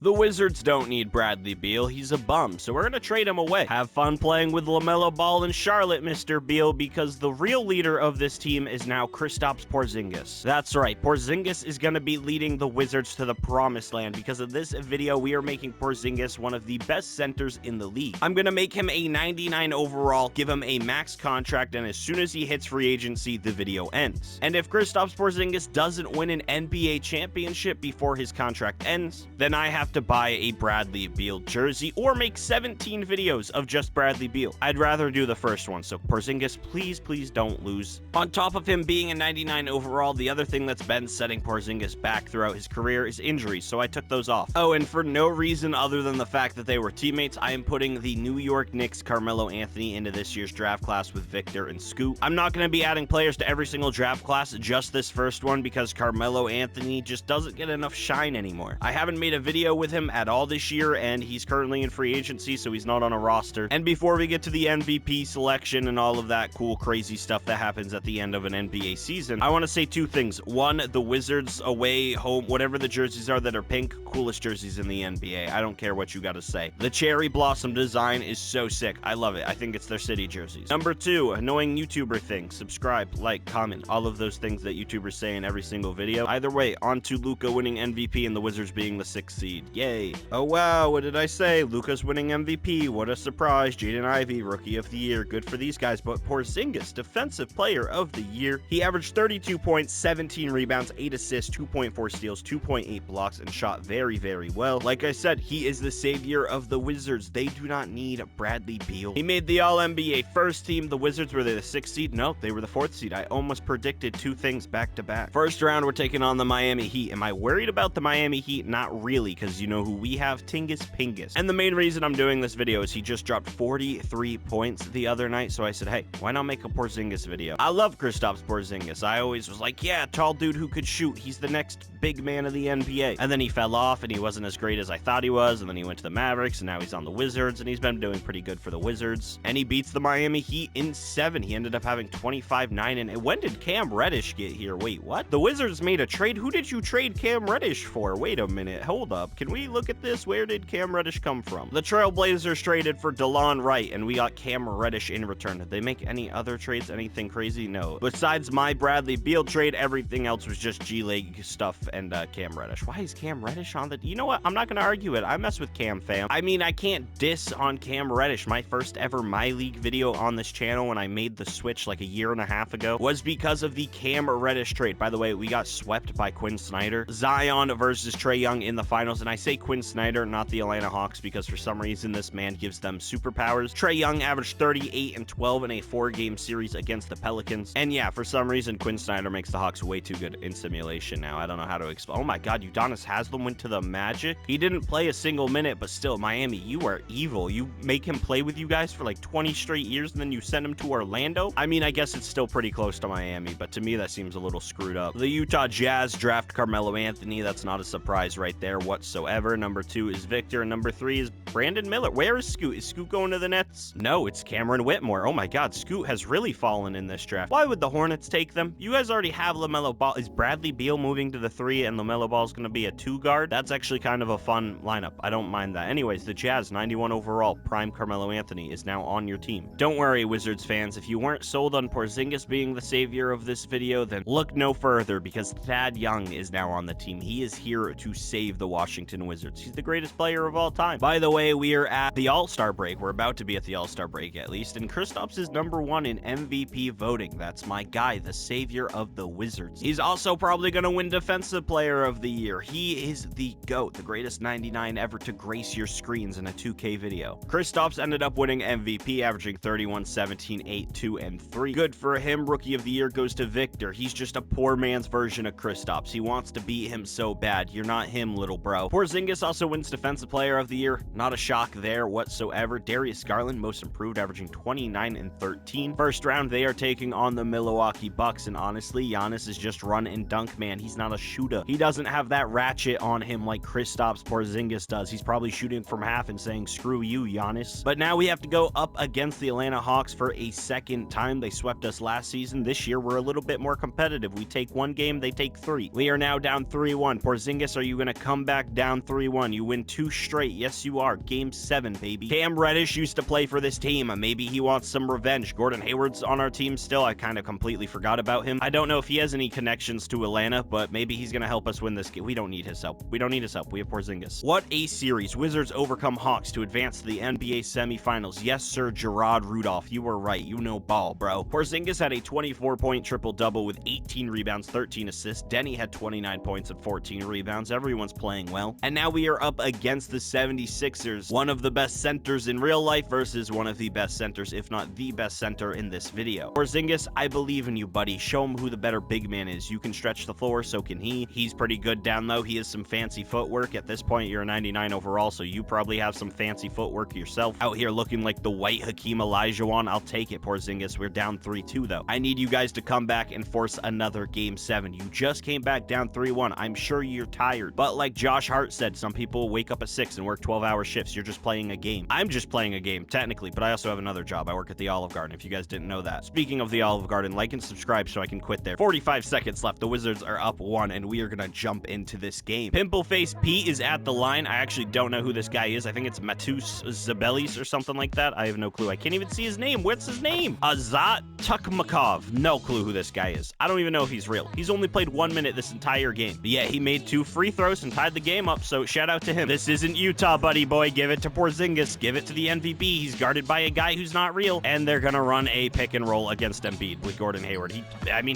The Wizards don't need Bradley Beal, he's a bum, so we're gonna trade him away. Have fun playing with LaMelo Ball in Charlotte, Mr. Beal, because the real leader of this team is now Kristaps Porzingis. That's right, Porzingis is gonna be leading the Wizards to the promised land. Because of this video, we are making Porzingis one of the best centers in the league. I'm gonna make him a 99 overall, give him a max contract, and as soon as he hits free agency, the video ends. And if Kristaps Porzingis doesn't win an NBA championship before his contract ends, then I have to buy a Bradley Beal jersey or make 17 videos of just Bradley Beal. I'd rather do the first one, so Porzingis, please don't lose. On top of him being a 99 overall, the other thing that's been setting Porzingis back throughout his career is injuries, so I took those off. Oh, and for no reason other than the fact that they were teammates, I am putting the New York Knicks Carmelo Anthony into this year's draft class with Victor and Scoot. I'm not going to be adding players to every single draft class, just this first one, because Carmelo Anthony just doesn't get enough shine anymore. I haven't made a video with him at all this year, and he's currently in free agency, so he's not on a roster. And before we get to the MVP selection and all of that cool crazy stuff that happens at the end of an NBA season, I want to say two things. One, the Wizards away, home, whatever the jerseys are that are pink, coolest jerseys in the NBA. I don't care what you gotta say. The cherry blossom design is so sick. I love it. I think it's their city jerseys. Number two, annoying YouTuber thing. Subscribe, like, comment, all of those things that YouTubers say in every single video. Either way, on to Luka winning MVP and the Wizards being the 6th seed. Yay. Oh wow, what did I say? Luka's winning MVP. What a surprise. Jaden Ivey, Rookie of the Year. Good for these guys. But Porzingis, Defensive Player of the Year. He averaged 32 points, 17 rebounds, 8 assists, 2.4 steals, 2.8 blocks, and shot very well. Like I said, he is the savior of the Wizards. They do not need Bradley Beal. He made the All-NBA first team. The Wizards, were they the 6th seed? No, they were the 4th seed. I almost predicted two things back to back. First round, we're taking on the Miami Heat. Am I worried about the Miami Heat? Not really, because you know who we have? Tingus Pingus. And the main reason I'm doing this video is he just dropped 43 points the other night, so I said, hey, why not make a Porzingis video? I love Kristaps Porzingis. I always was like, yeah, tall dude who could shoot. He's the next big man of the NBA. And then he fell off, and he wasn't as great as I thought he was, and then he went to the Mavericks, and now he's on the Wizards, and he's been doing pretty good for the Wizards. And he beats the Miami Heat in 7. He ended up having 25-9, and when did Cam Reddish get here? Wait, what? The Wizards made a trade? Who did you trade Cam Reddish for? Wait a minute, hold up. Can we look at this? Where did Cam Reddish come from? The Trailblazers traded for DeLon Wright, and we got Cam Reddish in return. Did they make any other trades? Anything crazy? No. Besides my Bradley Beal trade, everything else was just G-League stuff and Cam Reddish. Why is Cam Reddish on the... You know what? I'm not going to argue it. I mess with Cam, fam. I mean, I can't diss on Cam Reddish. My first ever My League video on this channel when I made the switch like a year and a half ago was because of the Cam Reddish trade. By the way, we got swept by Quinn Snyder. Zion versus Trae Young in the finals, and I say Quinn Snyder, not the Atlanta Hawks, because for some reason this man gives them superpowers. Trae Young averaged 38 and 12 in a 4-game series against the Pelicans. And yeah, for some reason Quinn Snyder makes the Hawks way too good in simulation now. I don't know how to explain. Oh my god, Udonis Haslem went to the Magic. He didn't play a single minute, but still, Miami, you are evil. You make him play with you guys for like 20 straight years, and then you send him to Orlando? I mean, I guess it's still pretty close to Miami, but to me that seems a little screwed up. The Utah Jazz draft Carmelo Anthony. That's not a surprise right there whatsoever. Number 2 is Victor, and number 3 is Brandon Miller. Where is Scoot? Is Scoot going to the Nets? No, it's Cameron Whitmore. Oh my god, Scoot has really fallen in this draft. Why would the Hornets take them? You guys already have LaMelo Ball. Is Bradley Beal moving to the 3 and LaMelo Ball is going to be a 2 guard? That's actually kind of a fun lineup. I don't mind that. Anyways, the Jazz, 91 overall, prime Carmelo Anthony is now on your team. Don't worry, Wizards fans. If you weren't sold on Porzingis being the savior of this video, then look no further, because Thad Young is now on the team. He is here to save the Washington Wizards. He's the greatest player of all time. By the way, we are at the All-Star break. We're about to be at the All-Star break, at least, and Kristaps is number 1 in MVP voting. That's my guy, the savior of the Wizards. He's also probably going to win Defensive Player of the Year. He is the GOAT, the greatest 99 ever to grace your screens in a 2K video. Kristaps ended up winning MVP, averaging 31, 17, 8, 2, and 3. Good for him. Rookie of the Year goes to Victor. He's just a poor man's version of Kristaps. He wants to beat him so bad. You're not him, little bro. Porzingis also wins Defensive Player of the Year. Not a shock there whatsoever. Darius Garland, most improved, averaging 29 and 13. First round, they are taking on the Milwaukee Bucks, and honestly, Giannis is just run and dunk man. He's not a shooter. He doesn't have that ratchet on him like Kristaps Porzingis does. He's probably shooting from half and saying, screw you, Giannis. But now we have to go up against the Atlanta Hawks for a second time. They swept us last season. This year, we're a little bit more competitive. We take one game, they take 3. We are now down 3-1. Porzingis, are you going to come back down down 3-1. You win 2 straight. Yes, you are. Game 7, baby. Cam Reddish used to play for this team. Maybe he wants some revenge. Gordon Hayward's on our team still. I kind of completely forgot about him. I don't know if he has any connections to Atlanta, but maybe he's going to help us win this game. We don't need his help. We don't need his help. We have Porzingis. What a series. Wizards overcome Hawks to advance to the NBA semifinals. Yes, sir, Gerard Rudolph. You were right. You know ball, bro. Porzingis had a 24-point triple-double with 18 rebounds, 13 assists. Denny had 29 points and 14 rebounds. Everyone's playing well. And now we are up against the 76ers, one of the best centers in real life versus one of the best centers, if not the best center in this video. Porzingis, I believe in you, buddy. Show him who the better big man is. You can stretch the floor, so can he. He's pretty good down low. He has some fancy footwork. At this point, you're a 99 overall, so you probably have some fancy footwork yourself. Out here looking like the white Hakeem Olajuwon. I'll take it, Porzingis. We're down 3-2, though. I need you guys to come back and force another Game 7. You just came back down 3-1. I'm sure you're tired. But like Josh Hart said, some people wake up at 6 and work 12-hour shifts. You're just playing a game. I'm just playing a game, technically, but I also have another job. I work at the Olive Garden, if you guys didn't know that. Speaking of the Olive Garden, like and subscribe so I can quit there. 45 seconds left. The Wizards are up 1, and we are going to jump into this game. Pimple Face Pete is at the line. I actually don't know who this guy is. I think it's Matus Zabelis or something like that. I have no clue. I can't even see his name. What's his name? Azat Tukmakov. No clue who this guy is. I don't even know if he's real. He's only played 1 minute this entire game. But yeah, he made 2 free throws and tied the game up, so shout out to him. This isn't Utah, buddy boy. Give it to Porzingis. Give it to the MVP. He's guarded by a guy who's not real, and they're gonna run a pick and roll against Embiid with Gordon Hayward. He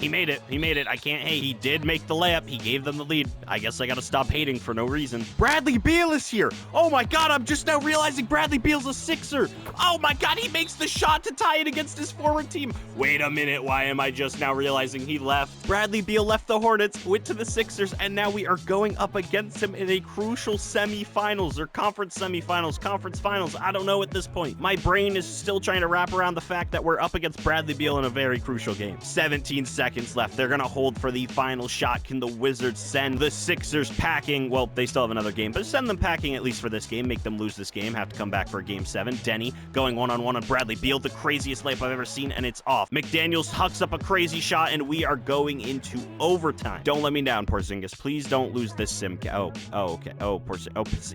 made it. He made it. I can't hate. He did make the layup. He gave them the lead. I guess I gotta stop hating for no reason. Bradley Beal is here. Oh my God, I'm just now realizing Bradley Beal's a Sixer. Oh my God, he makes the shot to tie it against his forward team. Wait a minute, why am I just now realizing he left? Bradley Beal left the Hornets, went to the Sixers, and now we are going up against him in a crucial semifinals or conference semifinals, conference finals. I don't know at this point. My brain is still trying to wrap around the fact that we're up against Bradley Beal in a very crucial game. 17 seconds left. They're gonna hold for the final shot. Can the Wizards send the Sixers packing? Well, they still have another game, but send them packing at least for this game. Make them lose this game. Have to come back for Game 7. Denny going one-on-one on Bradley Beal. The craziest layup I've ever seen, and it's off. McDaniels hucks up a crazy shot, and we are going into overtime. Don't let me down, Porzingis. Please don't lose this sim. Okay.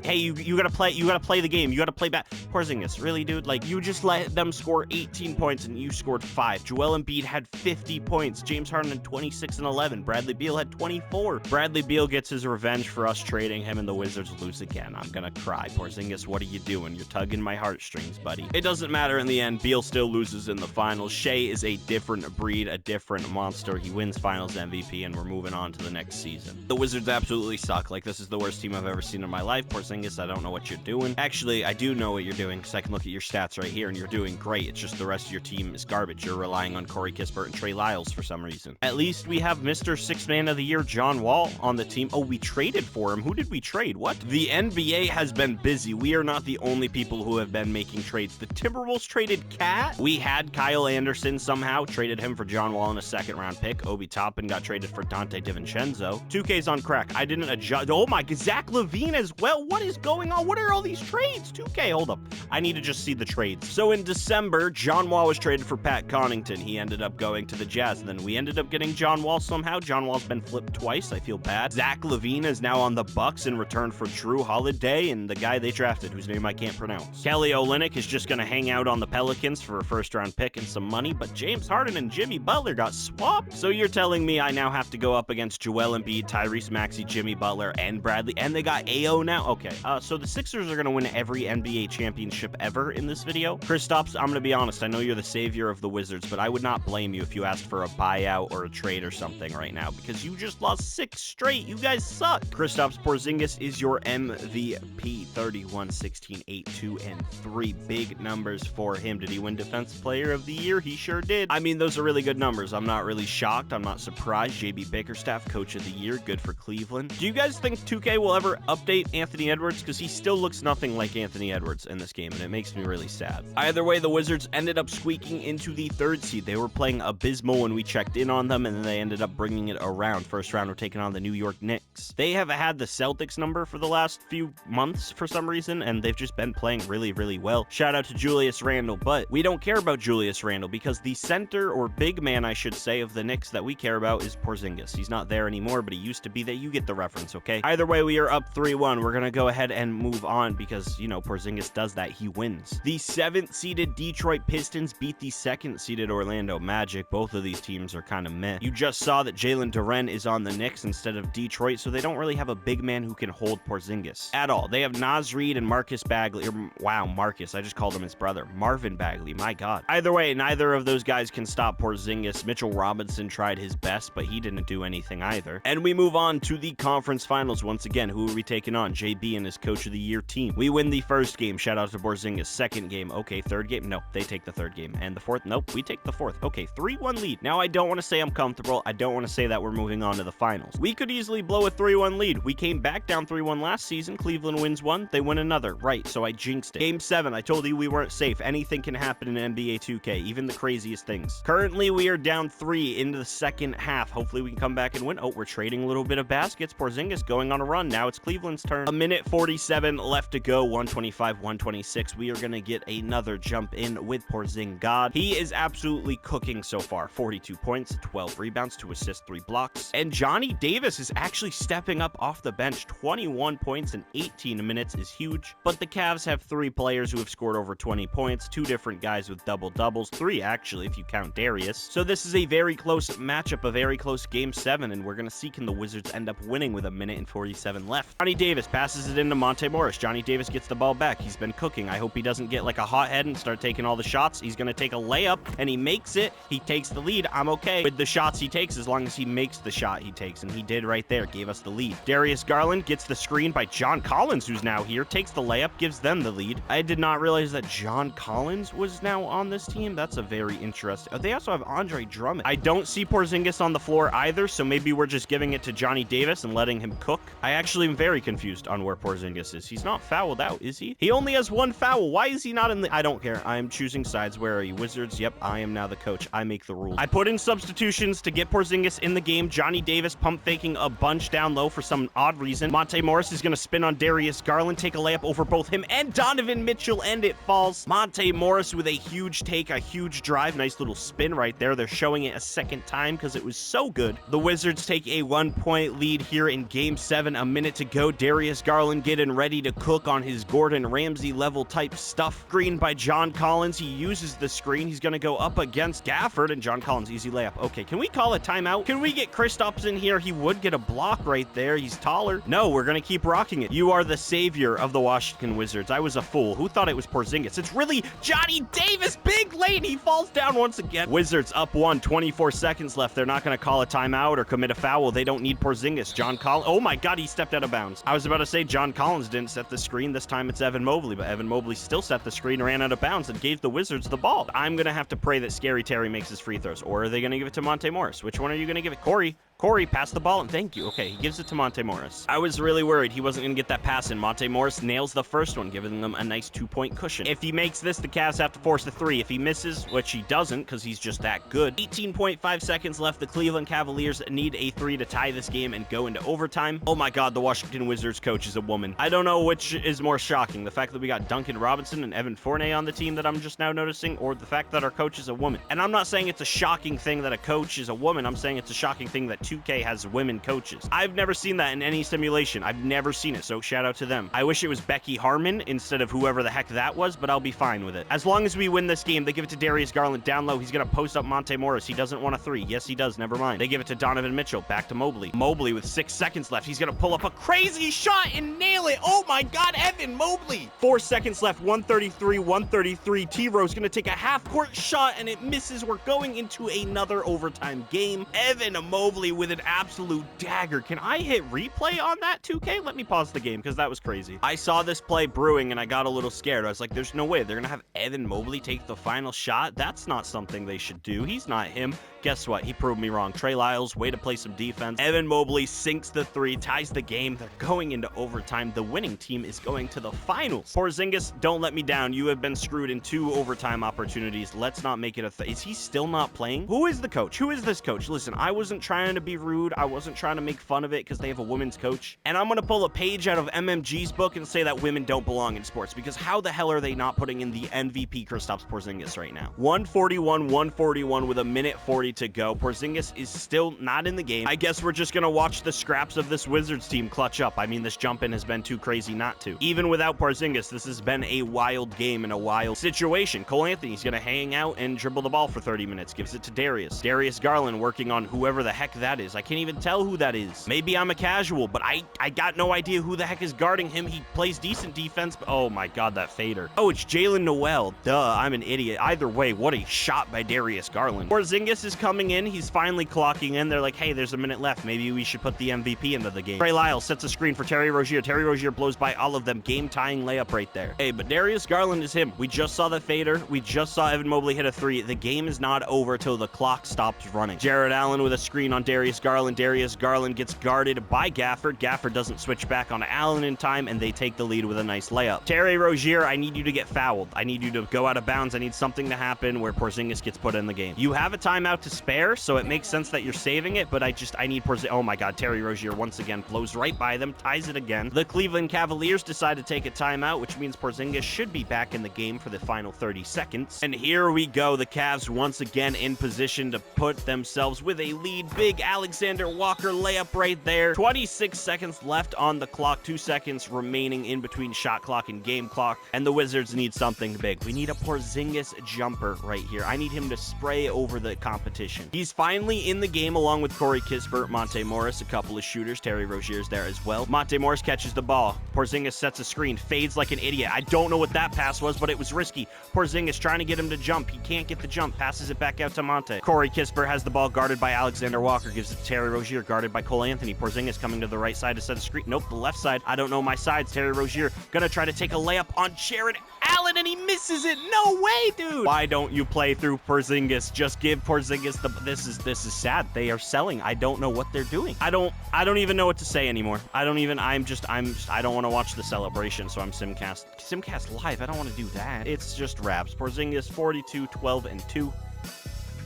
Hey, you gotta play. You gotta play the game. You gotta play back. Porzingis, really, dude? Like, you just let them score 18 points, and you scored 5. Joel Embiid had 50 points. James Harden had 26 and 11. Bradley Beal had 24. Bradley Beal gets his revenge for us trading him, and the Wizards lose again. I'm gonna cry. Porzingis, what are you doing? You're tugging my heartstrings, buddy. It doesn't matter in the end. Beal still loses in the finals. Shea is a different breed, a different monster. He wins finals MVP, and we're moving on to the next season. The Wizards absolutely suck. Like, this is the worst team I've ever seen in my life. Porzingis, I don't know what you're doing. Actually, I do know what you're doing, because I can look at your stats right here, and you're doing great. It's just the rest of your team is garbage. You're relying on Corey Kispert and Trey Lyles for some reason. At least we have Mr. Sixth Man of the Year, John Wall, on the team. Oh, we traded for him. Who did we trade? What? The NBA has been busy. We are not the only people who have been making trades. The Timberwolves traded Cat. We had Kyle Anderson somehow, traded him for John Wall in a second-round pick. Obi Toppin got traded for Dante DiVincenzo. 2K's on crack. I didn't adjust. Oh my God, Zach LaVine as well. What is going on? What are all these trades? 2K, hold up. I need to just see the trades. So in December, John Wall was traded for Pat Connaughton. He ended up going to the Jazz. Then we ended up getting John Wall somehow. John Wall's been flipped twice. I feel bad. Zach LaVine is now on the Bucks in return for Drew Holiday and the guy they drafted, whose name I can't pronounce. Kelly Olynyk is just going to hang out on the Pelicans for a first-round pick and some money, but James Harden and Jimmy Butler got swapped. So you're telling me I now have to go up against Joel Embiid, Tyrese Maxey, Jimmy Butler, and Bradley, and they got AO now? Okay, so the Sixers are going to win every NBA championship ever in this video. Kristaps, I'm going to be honest, I know you're the savior of the Wizards, but I would not blame you if you asked for a buyout or a trade or something right now, because you just lost 6 straight. You guys suck. Kristaps Porzingis is your MVP. 31, 16, 8, 2, and 3. Big numbers for him. Did he win Defensive Player of the Year? He sure did. I mean, those are really good numbers. I'm not really shocked. I'm not surprised. JB Bickerstaff, Coach of the Year. Good for Cleveland. Do you guys think 2K will ever update Anthony Edwards? Because he still looks nothing like Anthony Edwards in this game, and it makes me really sad. Either way, the Wizards ended up squeaking into the 3rd seed. They were playing abysmal when we checked in on them, and then they ended up bringing it around. First round, we're taking on the New York Knicks. They have had the Celtics number for the last few months for some reason, and they've just been playing really, really well. Shout out to Julius Randle, but we don't care about Julius Randle because the center, or big man, I should say, of the Knicks that we care about is Porzingis. He's not there anymore, but he used to be there. You get the reference, okay? Either way, we are we're up 3-1. We're going to go ahead and move on because, you know, Porzingis does that. He wins. The 7th-seeded Detroit Pistons beat the 2nd-seeded Orlando Magic. Both of these teams are kind of meh. You just saw that Jalen Duren is on the Knicks instead of Detroit, so they don't really have a big man who can hold Porzingis at all. They have Naz Reid and Marcus Bagley. Wow, Marcus. I just called him his brother. Marvin Bagley. My God. Either way, neither of those guys can stop Porzingis. Mitchell Robinson tried his best, but he didn't do anything either. And we move on to the conference finals once again. Who are we taking on? JB and his coach of the year team. We win the first game. Shout out to Porzingis. Second game. Okay, third game. No, they take the third game. And the fourth. Nope, we take the fourth. Okay, 3-1 lead. Now, I don't want to say I'm comfortable. I don't want to say that we're moving on to the finals. We could easily blow a 3-1 lead. We came back down 3-1 last season. Cleveland wins one. They win another. Right, so I jinxed it. Game 7. I told you we weren't safe. Anything can happen in NBA 2K. Even the craziest things. Currently, we are down 3 into the second half. Hopefully, we can come back and win. Oh, we're trading a little bit of baskets. Porzingis going on a run. Now it's Cleveland's turn. A minute 47 left to go. 125, 126. We are going to get another jump in with Porzingis. He is absolutely cooking so far. 42 points, 12 rebounds, 2 assists, 3 blocks. And Johnny Davis is actually stepping up off the bench. 21 points in 18 minutes is huge. But the Cavs have 3 players who have scored over 20 points. 2 different guys with double-doubles. 3, actually, if you count Darius. So this is a very close matchup, a very close game 7, and we're going to see can the Wizards end up winning with a minute and 47 left. Johnny Davis passes it into Monte Morris. Johnny Davis gets the ball back. He's been cooking. I hope he doesn't get like a hot head and start taking all the shots. He's going to take a layup, and he makes it. He takes the lead. I'm okay with the shots he takes as long as he makes the shot he takes, and he did right there. Gave us the lead. Darius Garland gets the screen by John Collins, who's now here. Takes the layup, gives them the lead. I did not realize that John Collins was now on this team. That's a very interesting. Oh, they also have Andre Drummond. I don't see Porzingis on the floor either, so maybe we're just giving it to Johnny Davis and letting him cook. I actually am very confused on where Porzingis is. He's not fouled out, is he? He only has 1 foul. Why is he not in the... I don't care. I am choosing sides. Where are you? Wizards? Yep, I am now the coach. I make the rules. I put in substitutions to get Porzingis in the game. Johnny Davis pump faking a bunch down low for some odd reason. Monte Morris is going to spin on Darius Garland, take a layup over both him and Donovan Mitchell, and it falls. Monte Morris with a huge take, a huge drive. Nice little spin right there. They're showing it a second time because it was so good. The Wizards take a 1-point lead here in game 7. A minute to go. Darius Garland getting ready to cook on his Gordon Ramsay level type stuff. Screen by John Collins. He uses the screen. He's going to go up against Gafford, and John Collins, easy layup. Okay, can we call a timeout? Can we get Kristaps in here? He would get a block right there. He's taller. No, we're going to keep rocking it. You are the savior of the Washington Wizards. I was a fool. Who thought it was Porzingis? It's really Johnny Davis. Big lane. He falls down once again. Wizards up 1, 24 seconds left. They're not going to call a timeout or commit a foul. They don't need Porzingis. John Collins. Oh my God, he stepped out of bounds. I was about to say John Collins didn't set the screen. This time it's Evan Mobley, but Evan Mobley still set the screen, ran out of bounds, and gave the Wizards the ball. I'm going to have to pray that Scary Terry makes his free throws, or are they going to give it to Monte Morris? Which one are you going to give it? Corey, pass the ball, and thank you. Okay, he gives it to Monte Morris. I was really worried he wasn't going to get that pass in. Monte Morris nails the first one, giving them a nice 2-point cushion. If he makes this, the Cavs have to force the 3. If he misses, which he doesn't because he's just that good. 18.5 seconds left. The Cleveland Cavaliers need a 3 to tie this game and go into overtime. Oh my God, the Washington Wizards coach is a woman. I don't know which is more shocking, the fact that we got Duncan Robinson and Evan Fournier on the team that I'm just now noticing, or the fact that our coach is a woman. And I'm not saying it's a shocking thing that a coach is a woman. I'm saying it's a shocking thing that 2K has women coaches. I've never seen that in any simulation. I've never seen it, so shout out to them. I wish it was Becky Harmon instead of whoever the heck that was, but I'll be fine with it. As long as we win this game, they give it to Darius Garland down low. He's going to post up Monte Morris. He doesn't want a 3. Yes, he does. Never mind. They give it to Donovan Mitchell. Back to Mobley. Mobley with 6 seconds left. He's going to pull up a crazy shot and nail it. Oh my God, Evan Mobley. 4 seconds left. 133, 133. T-Rose going to take a half-court shot, and it misses. We're going into another overtime game. Evan Mobley with an absolute dagger. Can I hit replay on that, 2K? Let me pause the game because that was crazy. I saw this play brewing and I got a little scared. I was like, there's no way they're gonna have Evan Mobley take the final shot. That's not something they should do. He's not him. Guess what? He proved me wrong. Trey Lyles, way to play some defense. Evan Mobley sinks the 3, ties the game. They're going into overtime. The winning team is going to the finals. Porzingis, don't let me down. You have been screwed in 2 overtime opportunities. Let's not make it a is he still not playing? Who is the coach? Who is this coach? Listen, I wasn't trying to be rude. I wasn't trying to make fun of it because they have a women's coach. And I'm going to pull a page out of MMG's book and say that women don't belong in sports, because how the hell are they not putting in the MVP Kristaps Porzingis right now? 141 with a minute 40 to go. Porzingis is still not in the game. I guess we're just going to watch the scraps of this Wizards team clutch up. I mean, this jump-in has been too crazy not to. Even without Porzingis, this has been a wild game and a wild situation. Cole Anthony's going to hang out and dribble the ball for 30 minutes. Gives it to Darius. Darius Garland working on whoever the heck that is. I can't even tell who that is. Maybe I'm a casual, but I got no idea who the heck is guarding him. He plays decent defense, but oh my god, that fader. Oh, it's Jalen Noel. Duh, I'm an idiot. Either way, what a shot by Darius Garland. Porzingis is coming in. He's finally clocking in. They're like, hey, there's a minute left. Maybe we should put the MVP into the game. Trey Lyles sets a screen for Terry Rozier. Terry Rozier blows by all of them. Game-tying layup right there. Hey, but Darius Garland is him. We just saw the fader. We just saw Evan Mobley hit a three. The game is not over till the clock stops running. Jared Allen with a screen on Darius Garland. Darius Garland gets guarded by Gafford. Gafford doesn't switch back on Allen in time, and they take the lead with a nice layup. Terry Rozier, I need you to get fouled. I need you to go out of bounds. I need something to happen where Porzingis gets put in the game. You have a timeout to spare, so it makes sense that you're saving it, but I need Porzingis. Oh my god, Terry Rozier once again blows right by them, ties it again. The Cleveland Cavaliers decide to take a timeout, which means Porzingis should be back in the game for the final 30 seconds. And here we go. The Cavs once again in position to put themselves with a lead. Big Alexander Walker layup right there. 26 seconds left on the clock. 2 seconds remaining in between shot clock and game clock. And the Wizards need something big. We need a Porzingis jumper right here. I need him to spray over the competition. He's finally in the game along with Corey Kispert, Monte Morris, a couple of shooters. Terry Rozier's there as well. Monte Morris catches the ball. Porzingis sets a screen, fades like an idiot. I don't know what that pass was, but it was risky. Porzingis trying to get him to jump. He can't get the jump. Passes it back out to Monte. Corey Kispert has the ball guarded by Alexander Walker. Gives it to Terry Rozier, guarded by Cole Anthony. Porzingis coming to the right side to set a screen. Nope, the left side. I don't know my sides. Terry Rozier gonna try to take a layup on Jared Allen, and he misses it. No way, dude. Why don't you play through Porzingis? Just give Porzingis the... This is sad. They are selling. I don't know what they're doing. I don't even know what to say anymore. I don't want to watch the celebration, so I'm Simcast live. I don't want to do that. It's just raps. Porzingis 42, 12, and 2.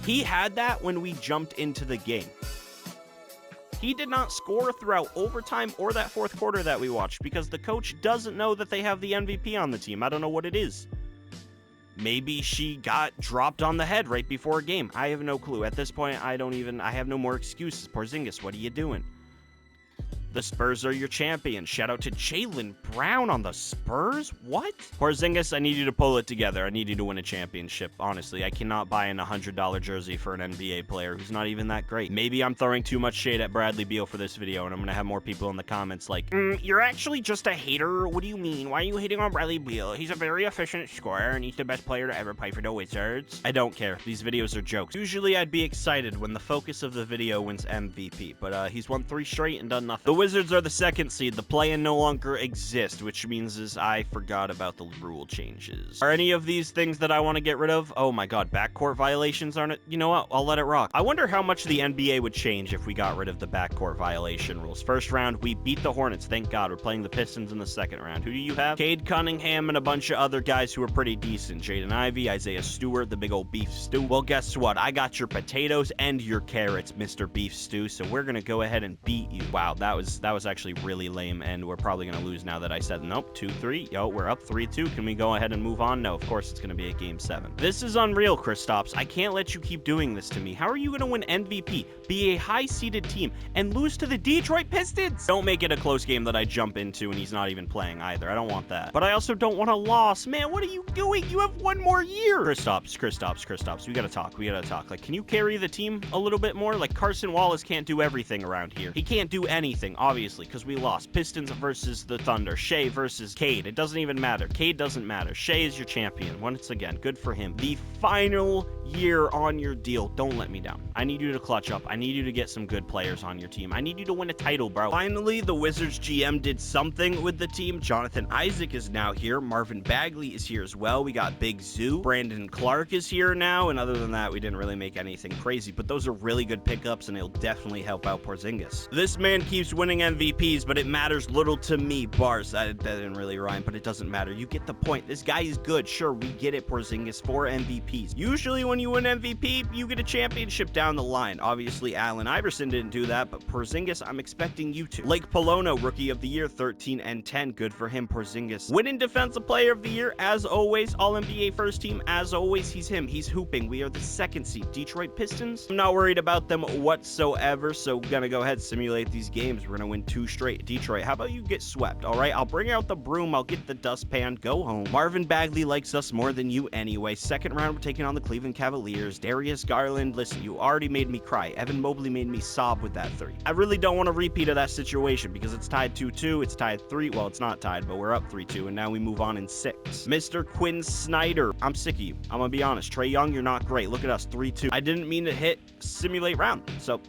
He had that when we jumped into the game. He did not score throughout overtime or that fourth quarter that we watched because the coach doesn't know that they have the MVP on the team. I don't know what it is. Maybe she got dropped on the head right before a game. I have no clue. At this point, I have no more excuses. Porzingis, what are you doing? The Spurs are your champion. Shout out to Jaylen Brown on the Spurs? What? Porzingis, I need you to pull it together. I need you to win a championship. Honestly, I cannot buy an $100 jersey for an NBA player who's not even that great. Maybe I'm throwing too much shade at Bradley Beal for this video, and I'm going to have more people in the comments like, you're actually just a hater? What do you mean? Why are you hating on Bradley Beal? He's a very efficient scorer, and he's the best player to ever play for the Wizards. I don't care. These videos are jokes. Usually, I'd be excited when the focus of the video wins MVP, but he's won 3 straight and done nothing. The Wizards are the 2nd seed. The play-in no longer exists, which means I forgot about the rule changes. Are any of these things that I want to get rid of? Oh my god, backcourt violations aren't it? You know what? I'll let it rock. I wonder how much the NBA would change if we got rid of the backcourt violation rules. First round, we beat the Hornets. Thank god. We're playing the Pistons in the 2nd round. Who do you have? Cade Cunningham and a bunch of other guys who are pretty decent. Jaden Ivey, Isaiah Stewart, the big old beef stew. Well, guess what? I got your potatoes and your carrots, Mr. Beef Stew, so we're gonna go ahead and beat you. Wow, that was actually really lame, and we're probably going to lose now that I said nope. 2-3. Yo, we're up 3-2. Can we go ahead and move on? No, of course it's going to be a game 7. This is unreal, Kristaps. I can't let you keep doing this to me. How are you going to win MVP, be a high-seeded team, and lose to the Detroit Pistons? Don't make it a close game that I jump into and he's not even playing either. I don't want that. But I also don't want a loss. Man, what are you doing? You have 1 more year. Kristaps. We got to talk. Like, can you carry the team a little bit more? Like, Carson Wallace can't do everything around here. He can't do anything, obviously, because we lost. Pistons versus the Thunder. Shea versus Cade. It doesn't even matter. Cade doesn't matter. Shea is your champion. Once again, good for him. The final year on your deal. Don't let me down. I need you to clutch up. I need you to get some good players on your team. I need you to win a title, bro. Finally, the Wizards GM did something with the team. Jonathan Isaac is now here. Marvin Bagley is here as well. We got Big Zoo. Brandon Clark is here now. And other than that, we didn't really make anything crazy. But those are really good pickups, and it'll definitely help out Porzingis. This man keeps winning MVPs, but it matters little to me. Bars. That didn't really rhyme, but it doesn't matter. You get the point. This guy is good. Sure, we get it, Porzingis. 4 MVPs. Usually when you an MVP, you get a championship down the line. Obviously, Allen Iverson didn't do that, but Porzingis, I'm expecting you to. Lake Polono, Rookie of the Year, 13 and 10. Good for him, Porzingis. Winning Defensive Player of the Year, as always. All-NBA first team, as always. He's him. He's hooping. We are the second seed. Detroit Pistons. I'm not worried about them whatsoever, so gonna go ahead and simulate these games. We're gonna win 2 straight. Detroit, how about you get swept, all right? I'll bring out the broom. I'll get the dustpan. Go home. Marvin Bagley likes us more than you anyway. Second round, we're taking on the Cleveland Cavaliers. Darius Garland, listen, you already made me cry. Evan Mobley made me sob with that 3. I really don't want a repeat of that situation because it's tied 2-2. It's tied 3. Well, it's not tied, but we're up 3-2, and now we move on in 6. Mr. Quinn Snyder, I'm sick of you. I'm gonna be honest. Trae Young, you're not great. Look at us, 3-2. I didn't mean to hit simulate round, so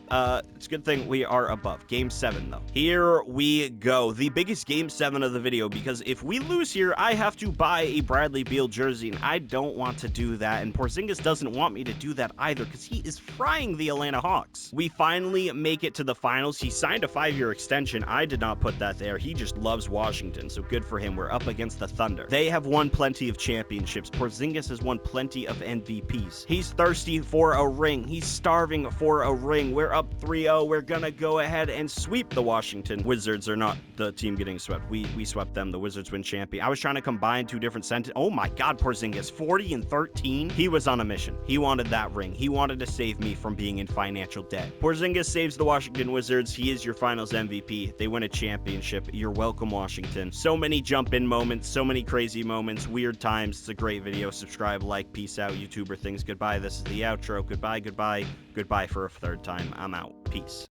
it's a good thing we are above. Game 7, though. Here we go. The biggest Game 7 of the video, because if we lose here, I have to buy a Bradley Beal jersey, and I don't want to do that, and Porzingis doesn't want me to do that either, because he is frying the Atlanta Hawks. We finally make it to the finals. He signed a 5-year extension. I did not put that there. He just loves Washington, so good for him. We're up against the Thunder. They have won plenty of championships. Porzingis has won plenty of MVPs. He's thirsty for a ring. He's starving for a ring. We're up 3-0. We're gonna go ahead and sweep the Washington Wizards. Are not the team getting swept. We swept them. The Wizards win champion. I was trying to combine 2 different sentences. Oh my God, Porzingis, 40 and 13. He was on a mission. He wanted that ring. He wanted to save me from being in financial debt. Porzingis saves the Washington Wizards. He is your finals MVP. They win a championship. You're welcome, Washington. So many jump-in moments, so many crazy moments, weird times. It's a great video. Subscribe, like, peace out, YouTuber things. Goodbye. This is the outro. Goodbye, goodbye, goodbye for a 3rd time. I'm out. Peace.